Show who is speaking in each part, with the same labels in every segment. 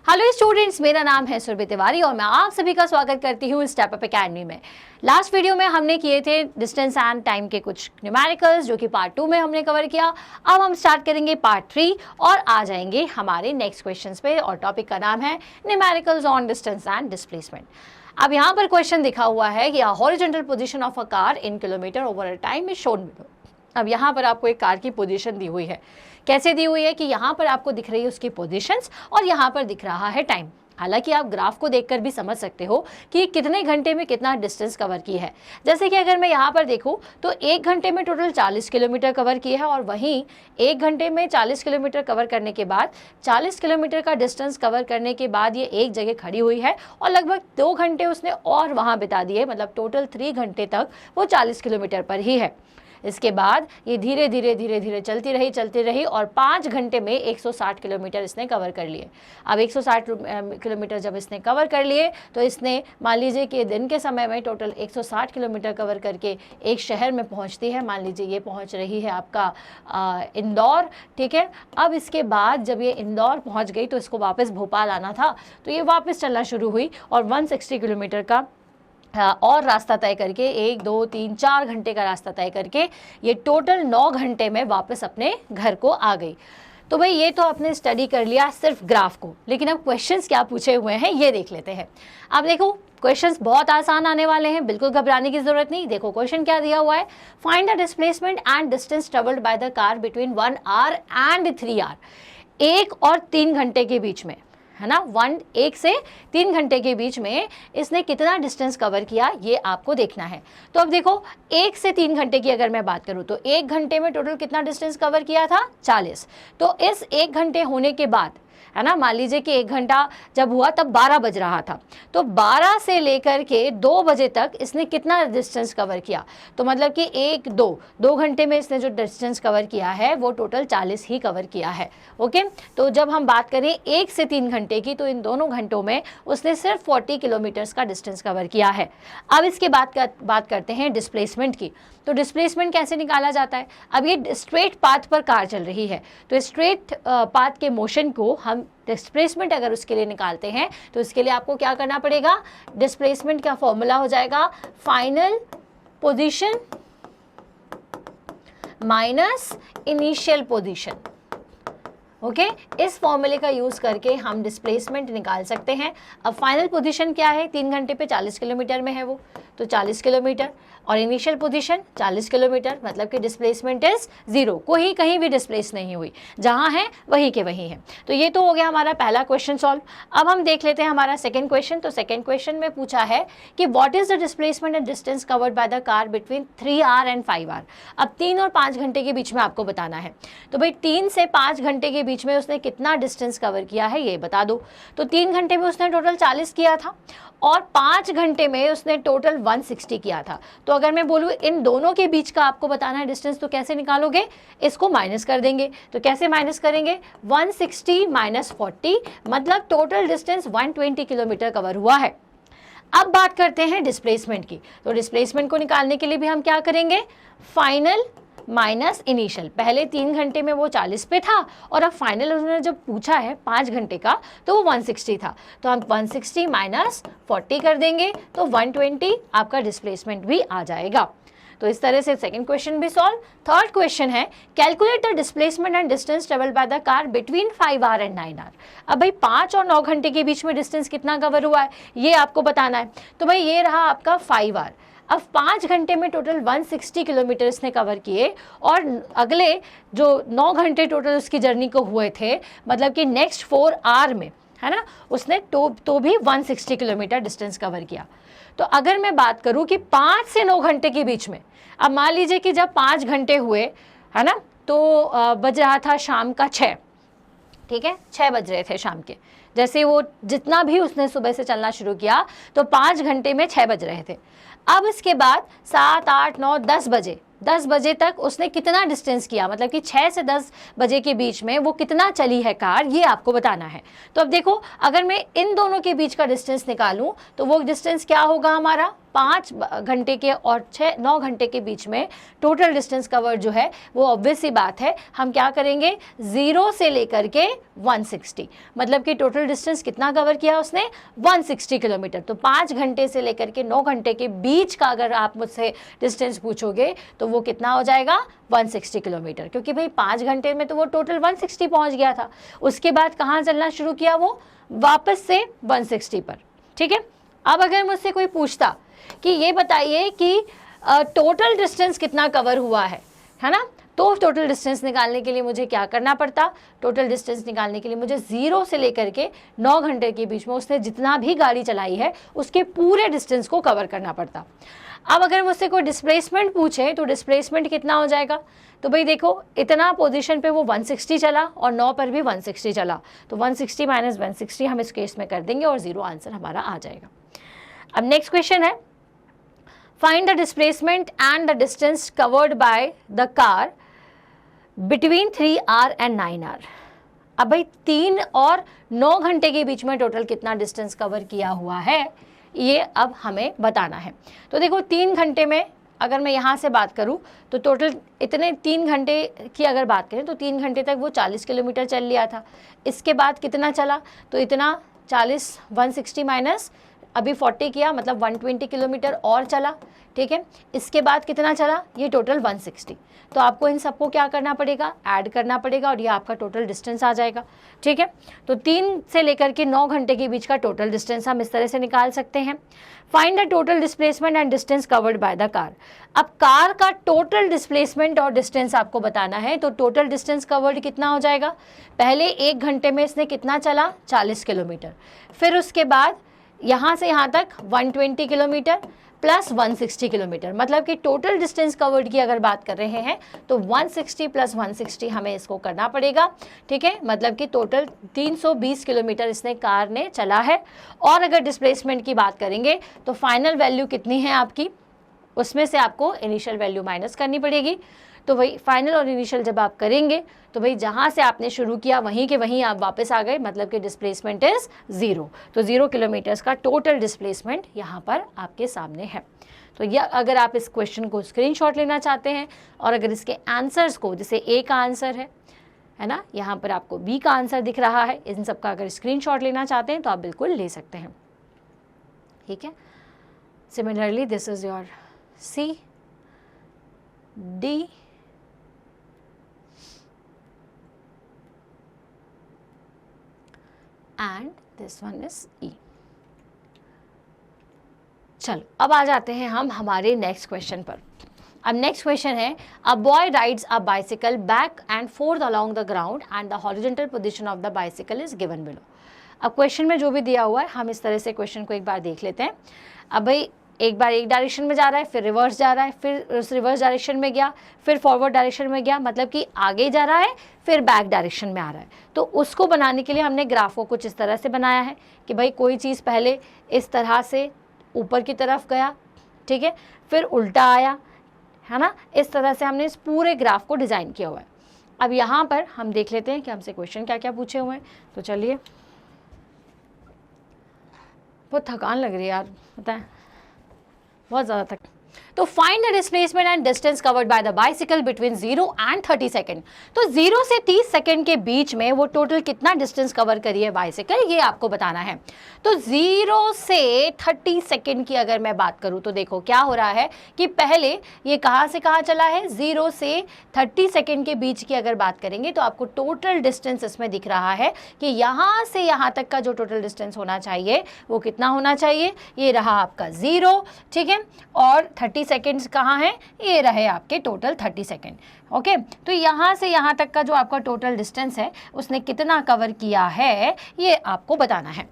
Speaker 1: Hello students, मेरा नाम है सुरभि तिवारी और मैं आप सभी का स्वागत करती हूँ स्टेप अप एकेडमी में। लास्ट वीडियो में हमने किए थे डिस्टेंस एंड टाइम के कुछ न्यूमेरिकल्स जो कि पार्ट 2 में हमने कवर किया। अब हम स्टार्ट करेंगे पार्ट 3 और आ जाएंगे हमारे नेक्स्ट क्वेश्चंस पे और टॉपिक का नाम है numericals on distance and displacement. अब यहाँ पर क्वेश्चन दिखा हुआ है कि horizontal position of a car in kilometre over a time is shown below. अब यहाँ पर आपको एक कार की पोजीशन दी हुई है। कैसे दी हुई है कि यहाँ पर आपको दिख रही है उसकी पोजीशंस और यहाँ पर दिख रहा है टाइम। हालांकि आप ग्राफ को देखकर भी समझ सकते हो कि कितने घंटे में कितना डिस्टेंस कवर की है। जैसे कि अगर मैं यहाँ पर देखूँ तो 1 घंटे में टोटल 40 किलोमीटर कवर की है और वहीं 1 घंटे में 40 किलोमीटर कवर करने के बाद 40 किलोमीटर का डिस्टेंस कवर करने के बाद ये एक जगह खड़ी हुई है और लगभग 2 घंटे उसने और वहाँ बिता दिए, मतलब टोटल 3 घंटे तक वो 40 किलोमीटर पर ही है। इसके बाद ये धीरे धीरे चलती रही और 5 घंटे में 160 किलोमीटर इसने कवर कर लिए। अब 160 किलोमीटर जब इसने कवर कर लिए तो इसने मान लीजिए कि दिन के समय में टोटल 160 किलोमीटर कवर करके एक शहर में पहुंचती है। मान लीजिए ये पहुंच रही है आपका इंदौर, ठीक है। अब इसके बाद जब ये इंदौर पहुंच गई तो इसको वापस भोपाल आना था, तो ये वापस चलना शुरू हुई और 160 किलोमीटर का और रास्ता तय करके 1, 2, 3, 4 घंटे का रास्ता तय करके ये टोटल 9 घंटे में वापस अपने घर को आ गई। तो भाई ये तो आपने स्टडी कर लिया सिर्फ ग्राफ को, लेकिन अब क्वेश्चंस क्या पूछे हुए हैं ये देख लेते हैं। अब देखो क्वेश्चंस बहुत आसान आने वाले हैं, बिल्कुल घबराने की जरूरत नहीं। देखो क्वेश्चन क्या दिया हुआ है, find the displacement and distance travelled by the car between 1 hour and 3 hour. 1 और 3 घंटे के बीच में, है ना, 1 से 3 घंटे के बीच में इसने कितना डिस्टेंस कवर किया ये आपको देखना है। तो अब देखो 1 से 3 घंटे की अगर मैं बात करूं तो 1 घंटे में टोटल कितना डिस्टेंस कवर किया था, 40। तो इस 1 घंटे होने के बाद, है ना, मान लीजिए कि 1 घंटा जब हुआ तब 12 बज रहा था, तो 12 से लेकर के 2 बजे तक इसने कितना डिस्टेंस कवर किया। तो मतलब कि 2 घंटे में इसने जो डिस्टेंस कवर किया है वो टोटल 40 ही कवर किया है। ओके, तो जब हम बात करें 1 से 3 घंटे की तो इन दोनों घंटों में उसने सिर्फ 40 किलोमीटर्स का डिस्टेंस कवर किया है। अब इसके बात करते हैं डिस्प्लेसमेंट की। तो डिस्प्लेसमेंट कैसे निकाला जाता है। अब ये स्ट्रेट पाथ पर कार चल रही है, तो स्ट्रेट पाथ के मोशन को हम डिस्प्लेसमेंट अगर उसके लिए निकालते हैं तो इसके लिए आपको क्या करना पड़ेगा, डिस्प्लेसमेंट का फॉर्मूला हो जाएगा final position minus initial position. Okay, इस फॉर्मूले का यूज करके हम डिस्प्लेसमेंट निकाल सकते हैं। अब फाइनल पोजीशन क्या है, 3 घंटे पे 40 किलोमीटर में है वो, तो 40 किलोमीटर और इनिशियल पोजीशन 40 किलोमीटर, मतलब कि डिस्प्लेसमेंट इज 0, कोई कहीं भी डिस्प्लेस नहीं हुई, जहां है वहीं के वहीं है। तो ये तो हो गया हमारा पहला क्वेश्चन सॉल्व। अब हम देख लेते हैं हमारा सेकंड क्वेश्चन। तो सेकंड क्वेश्चन में पूछा है कि what is the displacement and distance covered by the car between 3 hour and 5 hour. अब 3 और 5 घंटे के बीच में आपको बताना है। तो भाई 3 से 5 घंटे के बीच में उसने कितना डिस्टेंस कवर किया है ये बता दो। तो 3 घंटे में उसने टोटल 40 किया था और 5 घंटे में उसने टोटल 160 किया था। तो अगर मैं बोलूँ इन दोनों के बीच का आपको बताना है डिस्टेंस, तो कैसे निकालोगे, इसको माइनस कर देंगे। तो कैसे माइनस करेंगे, 160 माइनस 40, मतलब टोटल डिस्टेंस 120 किलोमीटर कवर हुआ है। अब बात करते हैं डिस्प्लेसमेंट की। तो डिस्प्लेसमेंट को निकालने के लिए भी हम क्या करेंगे, फाइनल माइनस इनिशियल। पहले 3 घंटे में वो 40 पे था और अब फाइनल उन्होंने जब पूछा है 5 घंटे का तो वो 160 था, तो हम 160 माइनस 40 कर देंगे तो 120 आपका डिस्प्लेसमेंट भी आ जाएगा। तो इस तरह से सेकंड क्वेश्चन भी सॉल्व। थर्ड क्वेश्चन है calculate the displacement and distance travelled by the car between 5 hour and 9 hour. अब भाई 5 और 9 घंटे के बीच में डिस्टेंस कितना कवर हुआ है ये आपको बताना है। तो भाई ये रहा आपका 5 आवर। अब 5 घंटे में टोटल 160 किलोमीटर इसने कवर किए और अगले जो 9 घंटे टोटल उसकी जर्नी को हुए थे, मतलब कि नेक्स्ट 4 आवर में, है ना, उसने तो भी 160 किलोमीटर डिस्टेंस कवर किया। तो अगर मैं बात करूं कि 5 से 9 घंटे के बीच में, अब मान लीजिए कि जब 5 घंटे हुए, है ना, तो बज रहा था शाम का 6, ठीक है, 6 बज रहे थे शाम के। जैसे वो जितना भी उसने सुबह से चलना शुरू किया तो 5 घंटे में 6 बज रहे थे। अब इसके बाद 7, 8, 9, 10 बजे तक उसने कितना डिस्टेंस किया, मतलब कि 6 से 10 बजे के बीच में वो कितना चली है कार, ये आपको बताना है। तो अब देखो अगर मैं इन दोनों के बीच का डिस्टेंस निकालूं तो वो डिस्टेंस क्या होगा हमारा, 5 घंटे के और 9 घंटे के बीच में टोटल डिस्टेंस कवर जो है वो ऑब्वियस सी बात है, हम क्या करेंगे 0 से लेकर के 160, मतलब कि टोटल डिस्टेंस कितना कवर किया उसने 160 किलोमीटर। तो 5 घंटे से लेकर के 9 घंटे के बीच का अगर आप मुझसे डिस्टेंस पूछोगे तो वो कितना हो जाएगा 160 किलोमीटर, क्योंकि भाई 5 घंटे में तो वो टोटल 160 पहुंच गया था। उसके बाद कहाँ चलना शुरू किया, वो वापस से 160 पर। ठीक है, अब अगर मुझसे कोई पूछता कि ये बताइए कि टोटल डिस्टेंस कितना कवर हुआ है ना, तो टोटल डिस्टेंस निकालने के लिए मुझे क्या करना पड़ता, टोटल डिस्टेंस निकालने के लिए मुझे 0 से लेकर के 9 घंटे के बीच में उसने जितना भी गाड़ी चलाई है उसके पूरे डिस्टेंस को कवर करना पड़ता। अब अगर मुझसे कोई डिस्प्लेसमेंट पूछे तो डिस्प्लेसमेंट कितना हो जाएगा, तो भाई देखो इतना पोजीशन पे वो 160 चला और 9 पर भी 160 चला, तो 160 माइनस 160 हम इस केस में कर देंगे और 0 आंसर हमारा आ जाएगा। अब नेक्स्ट क्वेश्चन है, find the displacement and the distance covered by the car between 3 hour and 9 hour. अब भाई 3 और 9 घंटे के बीच में टोटल कितना डिस्टेंस कवर किया हुआ है ये अब हमें बताना है। तो देखो 3 घंटे में अगर मैं यहाँ से बात करूँ तो टोटल इतने 3 घंटे की अगर बात करें तो 3 घंटे तक वो 40 किलोमीटर चल लिया था। इसके बाद कितना चला, तो इतना 40 160 माइनस अभी 40 किया, मतलब 120 किलोमीटर और चला। ठीक है, इसके बाद कितना चला, ये टोटल 160। तो आपको इन सबको क्या करना पड़ेगा, ऐड करना पड़ेगा और ये आपका टोटल डिस्टेंस आ जाएगा। ठीक है, तो 3 से लेकर के 9 घंटे के बीच का टोटल डिस्टेंस हम इस तरह से निकाल सकते हैं। Find the total displacement and distance covered by the car. अब कार का टोटल डिस्प्लेसमेंट और डिस्टेंस आपको बताना है, तो टोटल डिस्टेंस कवर्ड कितना हो जाएगा, पहले 1 घंटे में इसने कितना चला 40 किलोमीटर, फिर उसके बाद यहाँ से यहाँ तक 120 किलोमीटर प्लस 160 किलोमीटर, मतलब कि टोटल डिस्टेंस कवर्ड की अगर बात कर रहे हैं तो 160 प्लस 160 हमें इसको करना पड़ेगा। ठीक है, मतलब कि टोटल 320 किलोमीटर इसने कार ने चला है। और अगर डिस्प्लेसमेंट की बात करेंगे तो फाइनल वैल्यू कितनी है आपकी, उसमें से आपको इनिशियल वैल्यू माइनस करनी पड़ेगी। तो वही फाइनल और इनिशियल जब आप करेंगे तो भाई जहाँ से आपने शुरू किया वहीं के वहीं आप वापस आ गए, मतलब कि डिस्प्लेसमेंट इज़ 0। तो 0 किलोमीटर्स का टोटल डिस्प्लेसमेंट यहाँ पर आपके सामने है। तो यह अगर आप इस क्वेश्चन को स्क्रीनशॉट लेना चाहते हैं और अगर इसके आंसर्स को, जैसे ए का आंसर है ना, यहाँ पर आपको बी का आंसर दिख रहा है, इन सब का अगर स्क्रीनशॉट लेना चाहते हैं तो आप बिल्कुल ले सकते हैं। ठीक है, similarly this is your C, D, and this one is E. चलो अब आ जाते हैं हम हमारे नेक्स्ट क्वेश्चन पर। अब नेक्स्ट क्वेश्चन है, a boy rides a bicycle back and fourth along the ground and the horizontal position of the bicycle is given below. अब क्वेश्चन में जो भी दिया हुआ है हम इस तरह से क्वेश्चन को एक बार देख लेते हैं। अब भाई एक बार एक डायरेक्शन में जा रहा है, फिर रिवर्स जा रहा है, फिर उस रिवर्स डायरेक्शन में गया, फिर फॉरवर्ड डायरेक्शन में गया, मतलब कि आगे जा रहा है फिर बैक डायरेक्शन में आ रहा है। तो उसको बनाने के लिए हमने ग्राफ को कुछ इस तरह से बनाया है कि भाई कोई चीज़ पहले इस तरह से ऊपर की तरफ गया, ठीक है, फिर उल्टा आया, है ना, इस तरह से हमने इस पूरे ग्राफ को डिज़ाइन किया हुआ है। अब यहाँ पर हम देख लेते हैं कि हमसे क्वेश्चन क्या क्या पूछे हुए हैं। तो चलिए, बहुत थकान लग रही है यार, पता है, बहुत ज़्यादा तक। तो find the displacement and distance covered by the bicycle between 0 and 30 second. तो 0 से 30 सेकंड के बीच में वो टोटल कितना डिस्टेंस कवर करी है बाइसिकल, ये आपको बताना है। तो 0 से 30 सेकंड की अगर मैं बात करूं तो देखो क्या हो रहा है कि पहले ये कहाँ से कहाँ चला है, 0 से 30 सेकंड के बीच की अगर बात करेंगे तो आपको टोटल डिस्टेंस इसमें दिख रहा है कि यहाँ से यहाँ तक का जो टोटल डिस्टेंस होना चाहिए वो कितना होना चाहिए, ये रहा आपका 0, ठीक है, और 30 सेकेंड्स कहाँ हैं, ये रहे आपके टोटल 30 सेकेंड। ओके, तो यहाँ से यहाँ तक का जो आपका टोटल डिस्टेंस है उसने कितना कवर किया है ये आपको बताना है।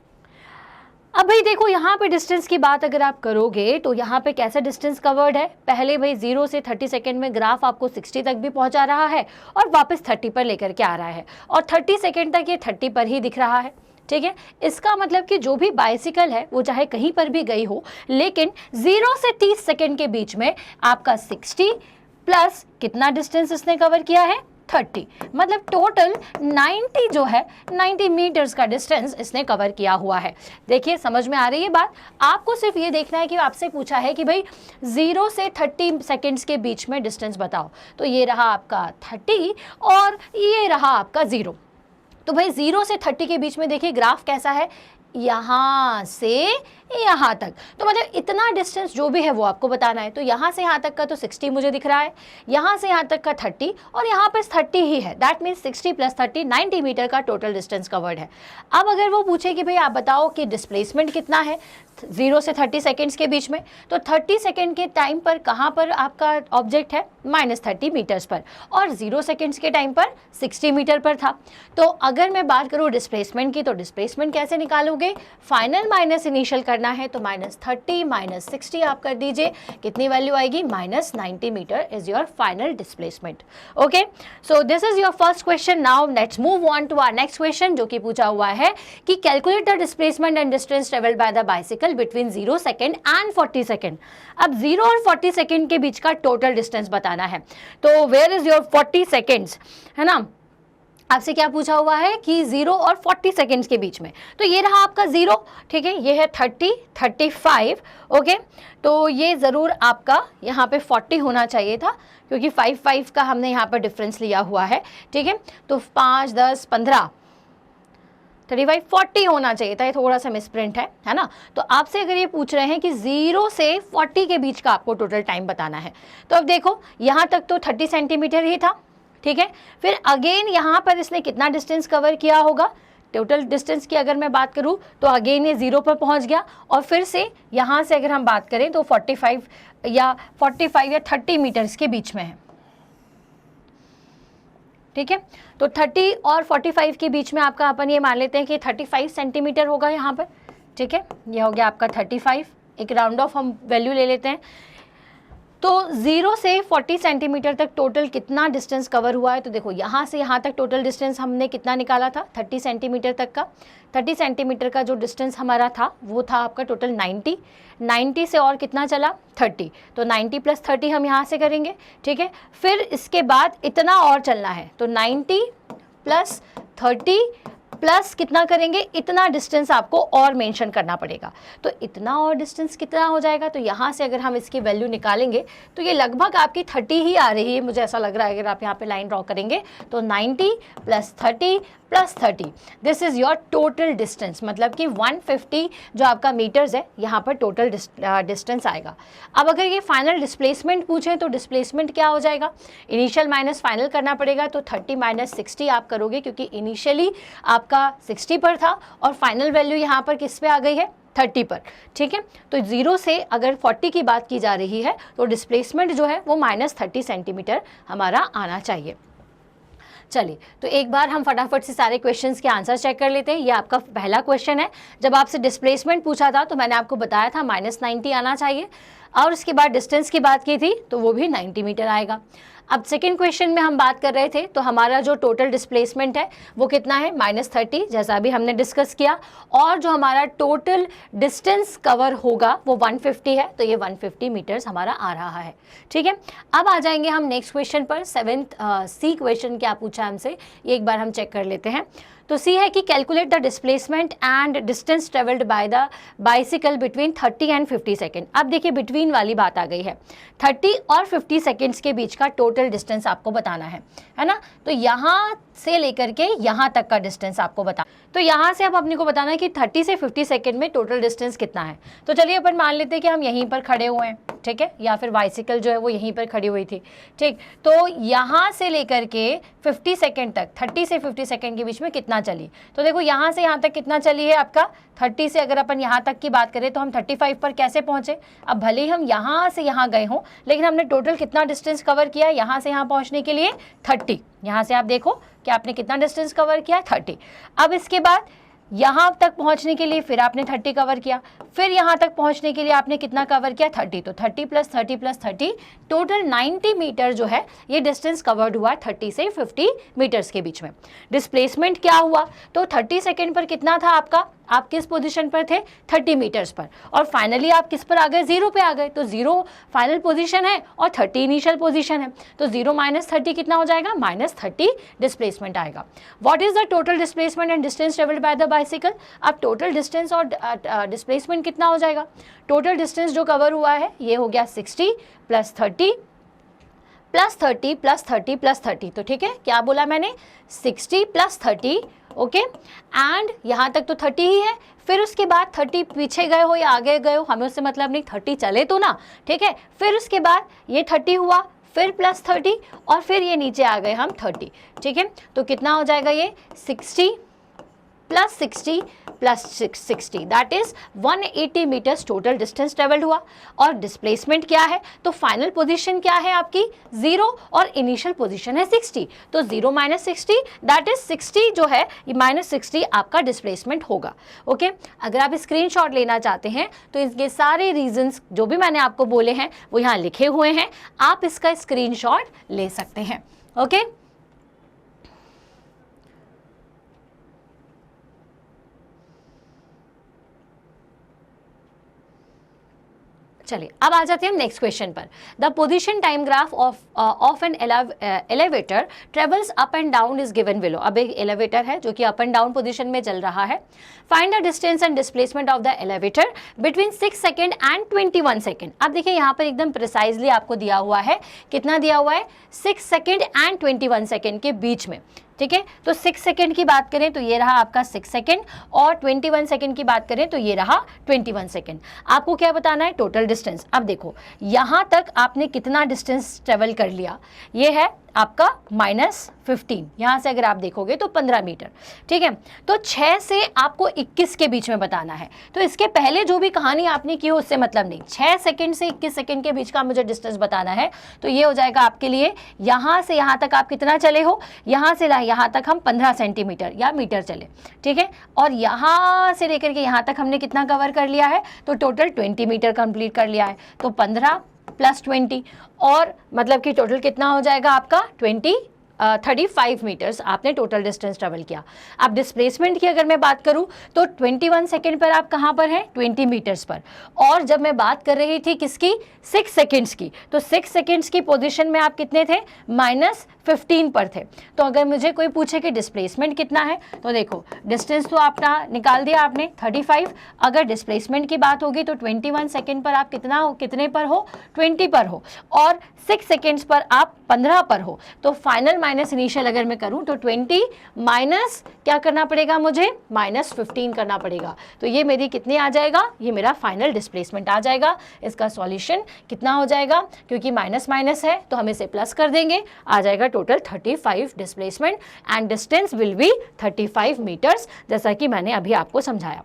Speaker 1: अब भाई देखो यहाँ पे डिस्टेंस की बात अगर आप करोगे तो यहाँ पे कैसा डिस्टेंस कवर्ड है, पहले भाई 0 से 30 सेकेंड में ग्राफ आपको 60 तक भी पहुँचा रहा है और वापस 30 पर लेकर के आ रहा है और 30 सेकेंड तक ये 30 पर ही दिख रहा है। ठीक है, इसका मतलब कि जो भी बाइसिकल है वो चाहे कहीं पर भी गई हो, लेकिन 0 से 30 सेकेंड के बीच में आपका 60 प्लस कितना डिस्टेंस इसने कवर किया है, 30, मतलब टोटल 90 जो है 90 मीटर्स का डिस्टेंस इसने कवर किया हुआ है। देखिए समझ में आ रही है बात। आपको सिर्फ ये देखना है कि आपसे पूछा है कि भाई 0 से 30 सेकेंड्स के बीच में डिस्टेंस बताओ, तो ये रहा आपका 30 और ये रहा आपका 0। तो भाई 0 से 30 के बीच में देखिए ग्राफ कैसा है, यहाँ से यहाँ तक, तो मतलब इतना डिस्टेंस जो भी है वो आपको बताना है। तो यहाँ से यहाँ तक का तो 60 मुझे दिख रहा है, यहाँ से यहाँ तक का 30 और यहाँ पर 30 ही है, दैट मीन्स 60 + 30 90 मीटर का टोटल डिस्टेंस कवर्ड है। अब अगर वो पूछे कि भाई आप बताओ कि डिस्प्लेसमेंट कितना है 0 से 30 सेकेंड्स के बीच में, तो 30 सेकेंड के टाइम पर कहाँ पर आपका ऑब्जेक्ट है, -30 मीटर्स पर, और 0 सेकेंड्स के टाइम पर 60 मीटर पर था। तो अगर मैं बात करूँ डिस्प्लेसमेंट की, तो डिस्प्लेसमेंट कैसे निकालोगे, फाइनल माइनस इनिशियल करना है, तो -30 - 60 आप कर दीजिए, कितनी वैल्यू आएगी, -90 metre is your final displacement. Okay, so this is your first question. Now let's move on to our next question, जो कि पूछा हुआ है कि calculate the displacement and distance travelled by the bicycle between 0 second and 40 second. अब 0 और 40 second के बीच का टोटल डिस्टेंस बताना है। तो वेयर इज योर 40 सेकेंड्स, है ना, आपसे क्या पूछा हुआ है कि 0 और 40 सेकेंड्स के बीच में, तो ये रहा आपका 0, ठीक है, ये है 30 35, ओके, तो ये ज़रूर आपका यहाँ पे 40 होना चाहिए था, क्योंकि 5 का हमने यहाँ पर डिफरेंस लिया हुआ है, ठीक है, तो 5 10 15 35 40 होना चाहिए था, ये थोड़ा सा मिसप्रिंट है ना। तो आपसे अगर ये पूछ रहे हैं कि 0 से 40 के बीच का आपको टोटल टाइम बताना है, तो अब देखो यहाँ तक तो 30 सेंटीमीटर ही था, ठीक है, फिर अगेन यहाँ पर इसने कितना डिस्टेंस कवर किया होगा, टोटल डिस्टेंस की अगर मैं बात करूँ तो अगेन ये 0 पर पहुँच गया, और फिर से यहाँ से अगर हम बात करें तो 45 या 30 मीटर्स के बीच में है, ठीक है। तो 30 और 45 के बीच में आपका अपन ये मान लेते हैं कि 35 सेंटीमीटर होगा यहाँ पर, ठीक है, ये हो गया आपका 35, एक राउंड ऑफ हम वैल्यू ले लेते हैं। तो 0 से 40 सेंटीमीटर तक टोटल कितना डिस्टेंस कवर हुआ है, तो देखो यहाँ से यहाँ तक टोटल डिस्टेंस हमने कितना निकाला था, 30 सेंटीमीटर तक का। 30 सेंटीमीटर का जो डिस्टेंस हमारा था वो था आपका टोटल 90 से और कितना चला 30, तो 90 + 30 हम यहाँ से करेंगे, ठीक है। फिर इसके बाद इतना और चलना है, तो 90 + 30 प्लस कितना करेंगे, इतना डिस्टेंस आपको और मेंशन करना पड़ेगा। तो इतना और डिस्टेंस कितना हो जाएगा, तो यहाँ से अगर हम इसकी वैल्यू निकालेंगे तो ये लगभग आपकी 30 ही आ रही है, मुझे ऐसा लग रहा है। अगर आप यहाँ पे लाइन ड्रॉ करेंगे तो 90 + 30 + 30, this is your total distance, मतलब कि 150 जो आपका मीटर्स है यहाँ पर टोटल डिस्टेंस आएगा। अब अगर ये फाइनल डिस्प्लेसमेंट पूछें तो डिस्प्लेसमेंट क्या हो जाएगा, इनिशियल माइनस फाइनल करना पड़ेगा, तो 30 - 60 आप करोगे, क्योंकि इनिशियली आपका 60 पर था और फाइनल वैल्यू यहाँ पर किस पे आ गई है, 30 पर, ठीक है। तो 0 से अगर 40 की बात की जा रही है तो डिस्प्लेसमेंट जो है वो -30 सेंटीमीटर हमारा आना चाहिए। चलिए, तो एक बार हम फटाफट से सारे क्वेश्चंस के आंसर चेक कर लेते हैं। ये आपका पहला क्वेश्चन है। जब आपसे डिस्प्लेसमेंट पूछा था तो मैंने आपको बताया था -90 आना चाहिए, और उसके बाद डिस्टेंस की बात की थी तो वो भी 90 मीटर आएगा। अब सेकेंड क्वेश्चन में हम बात कर रहे थे, तो हमारा जो टोटल डिस्प्लेसमेंट है वो कितना है, -30, जैसा भी हमने डिस्कस किया, और जो हमारा टोटल डिस्टेंस कवर होगा वो 150 है, तो ये 150 मीटर्स हमारा आ रहा है, ठीक है। अब आ जाएंगे हम नेक्स्ट क्वेश्चन पर। 7th सी क्वेश्चन क्या पूछा हमसे, ये एक बार हम चेक कर लेते हैं। तो सी है कि calculate the displacement and distance travelled by the bicycle between 30 and 50 second. अब देखिए बिटवीन वाली बात आ गई है, 30 और 50 सेकेंड्स के बीच का टोटल डिस्टेंस आपको बताना है ना। तो यहाँ से लेकर के यहाँ तक का डिस्टेंस आपको बता, तो यहाँ से अब अपने को बताना है कि 30 से 50 सेकेंड में टोटल डिस्टेंस कितना है। तो चलिए अपन मान लेते हैं कि हम यहीं पर खड़े हुए हैं, ठीक है, या फिर बाइसिकल जो है वो यहीं पर खड़ी हुई थी, ठीक। तो यहाँ से लेकर के 50 सेकेंड तक, 30 से 50 सेकेंड के बीच में कितना चली, तो देखो यहाँ से यहाँ तक कितना चली है आपका 30 से अगर अपन यहाँ तक की बात करें तो हम 35 पर कैसे पहुँचे। अब भले ही हम यहाँ से यहाँ गए हों, लेकिन हमने टोटल कितना डिस्टेंस कवर किया यहाँ से यहाँ पहुँचने के लिए 30। यहाँ से आप देखो कि आपने कितना डिस्टेंस कवर किया, 30। अब इसके बाद यहाँ तक पहुँचने के लिए फिर आपने 30 कवर किया, फिर यहाँ तक पहुँचने के लिए आपने कितना कवर किया 30, तो 30 + 30 + 30 टोटल 90 मीटर जो है ये डिस्टेंस कवर्ड हुआ 30 से 50 मीटर्स के बीच में। डिस्प्लेसमेंट क्या हुआ, तो 30 सेकेंड पर कितना था आपका, आप किस पोजीशन पर थे 30 मीटर्स पर, और फाइनली आप किस पर आ गए 0 पे आ गए, तो 0 फाइनल पोजीशन है और 30 इनिशियल पोजीशन है, तो 0 - 30 कितना हो जाएगा -30 डिस्प्लेसमेंट आएगा। What is the total displacement and distance travelled by the bicycle, अब टोटल डिस्टेंस और डिस्प्लेसमेंट कितना हो जाएगा, टोटल डिस्टेंस जो कवर हुआ है ये हो गया 60 + 30 + 30 + 30 + 30, तो ठीक है, क्या बोला मैंने 60 + 30, ओके, एंड यहाँ तक तो 30 ही है, फिर उसके बाद 30 पीछे गए हो या आगे गए हो हमें उससे मतलब नहीं, 30 चले तो ना, ठीक है, फिर उसके बाद ये 30 हुआ, फिर +30 और फिर ये नीचे आ गए हम 30, ठीक है, तो कितना हो जाएगा ये 60 + 60 + 60 that is 180 metres total distance travelled हुआ। और डिस्प्लेसमेंट क्या है, तो फाइनल पोजीशन क्या है आपकी 0 और इनिशियल पोजीशन है 60, तो 0 - 60 दैट इज 60 जो है -60 आपका डिस्प्लेसमेंट होगा। ओके, अगर आप स्क्रीनशॉट लेना चाहते हैं तो इसके सारे रीजंस जो भी मैंने आपको बोले हैं वो यहाँ लिखे हुए हैं, आप इसका स्क्रीनशॉट ले सकते हैं। ओके, चलिए अब आ जाते हैं हम नेक्स्ट क्वेश्चन पर। The position time graph of an elevator travels up and down is given below. अब एक एलिवेटर है जो कि अप एंड डाउन पोजीशन में चल रहा है। Find the distance and displacement of the elevator between 6 second and 21 second. अब देखिए यहाँ पर एकदम प्रिसाइजली आपको दिया हुआ है, कितना दिया हुआ है 6 सेकेंड एंड 21 सेकेंड के बीच में, ठीक है, तो 6 सेकेंड की बात करें तो ये रहा आपका 6 सेकेंड और 21 सेकेंड की बात करें तो ये रहा 21 सेकेंड। आपको क्या बताना है टोटल डिस्टेंस। अब देखो यहाँ तक आपने कितना डिस्टेंस ट्रेवल कर लिया, ये है आपका -15, यहाँ से अगर आप देखोगे तो 15 मीटर, ठीक है, तो 6 से आपको 21 के बीच में बताना है। तो इसके पहले जो भी कहानी आपने की हो उससे मतलब नहीं, 6 सेकेंड से 21 सेकेंड के बीच का मुझे डिस्टेंस बताना है, तो ये हो जाएगा आपके लिए यहाँ से यहाँ तक आप कितना चले हो, यहाँ से यहाँ तक हम 15 सेंटीमीटर या मीटर चले, ठीक है, और यहाँ से लेकर के यहाँ तक हमने कितना कवर कर लिया है, तो टोटल 20 मीटर कंप्लीट कर लिया है, तो 15 + 20 और मतलब कि टोटल कितना हो जाएगा आपका 35 मीटर्स आपने टोटल डिस्टेंस ट्रेवल किया। अब डिस्प्लेसमेंट की अगर मैं बात करूं तो 21 सेकेंड पर आप कहां पर हैं 20 मीटर्स पर, और जब मैं बात कर रही थी किसकी 6 सेकेंड्स की, तो 6 सेकेंड्स की पोजीशन में आप कितने थे -15 पर थे। तो अगर मुझे कोई पूछे कि डिस्प्लेसमेंट कितना है, तो देखो डिस्टेंस तो आपका निकाल दिया आपने 35, अगर डिस्प्लेसमेंट की बात होगी तो 21 सेकेंड पर आप कितने पर हो 20 पर हो, और 6 सेकेंड्स पर आप 15 पर हो, तो फाइनल माइनस इनिशियल अगर मैं करूं तो 20 माइनस क्या करना पड़ेगा मुझे -15 करना पड़ेगा, तो ये मेरी कितनी आ जाएगा, ये मेरा फाइनल डिस्प्लेसमेंट आ जाएगा। इसका सॉल्यूशन कितना हो जाएगा, क्योंकि माइनस माइनस है तो हम इसे प्लस कर देंगे, आ जाएगा total 35 displacement and distance will be 35 metres, जैसा कि मैंने अभी आपको समझाया।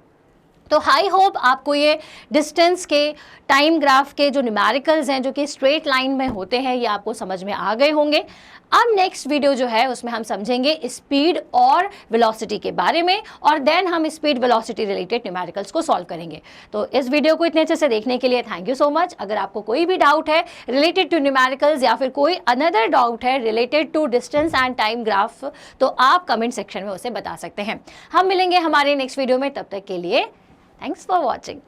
Speaker 1: तो आई होप आपको ये डिस्टेंस के टाइम ग्राफ के जो न्यूमेरिकल्स हैं जो कि स्ट्रेट लाइन में होते हैं ये आपको समझ में आ गए होंगे। अब नेक्स्ट वीडियो जो है उसमें हम समझेंगे स्पीड और वेलोसिटी के बारे में, और देन हम स्पीड वेलोसिटी रिलेटेड न्यूमेरिकल्स को सॉल्व करेंगे। तो इस वीडियो को इतने अच्छे से देखने के लिए थैंक यू सो मच। अगर आपको कोई भी डाउट है रिलेटेड टू न्यूमेरिकल्स या फिर कोई अनदर डाउट है related to distance and time graph, तो आप कमेंट सेक्शन में उसे बता सकते हैं। हम मिलेंगे हमारे नेक्स्ट वीडियो में, तब तक के लिए Thanks for watching.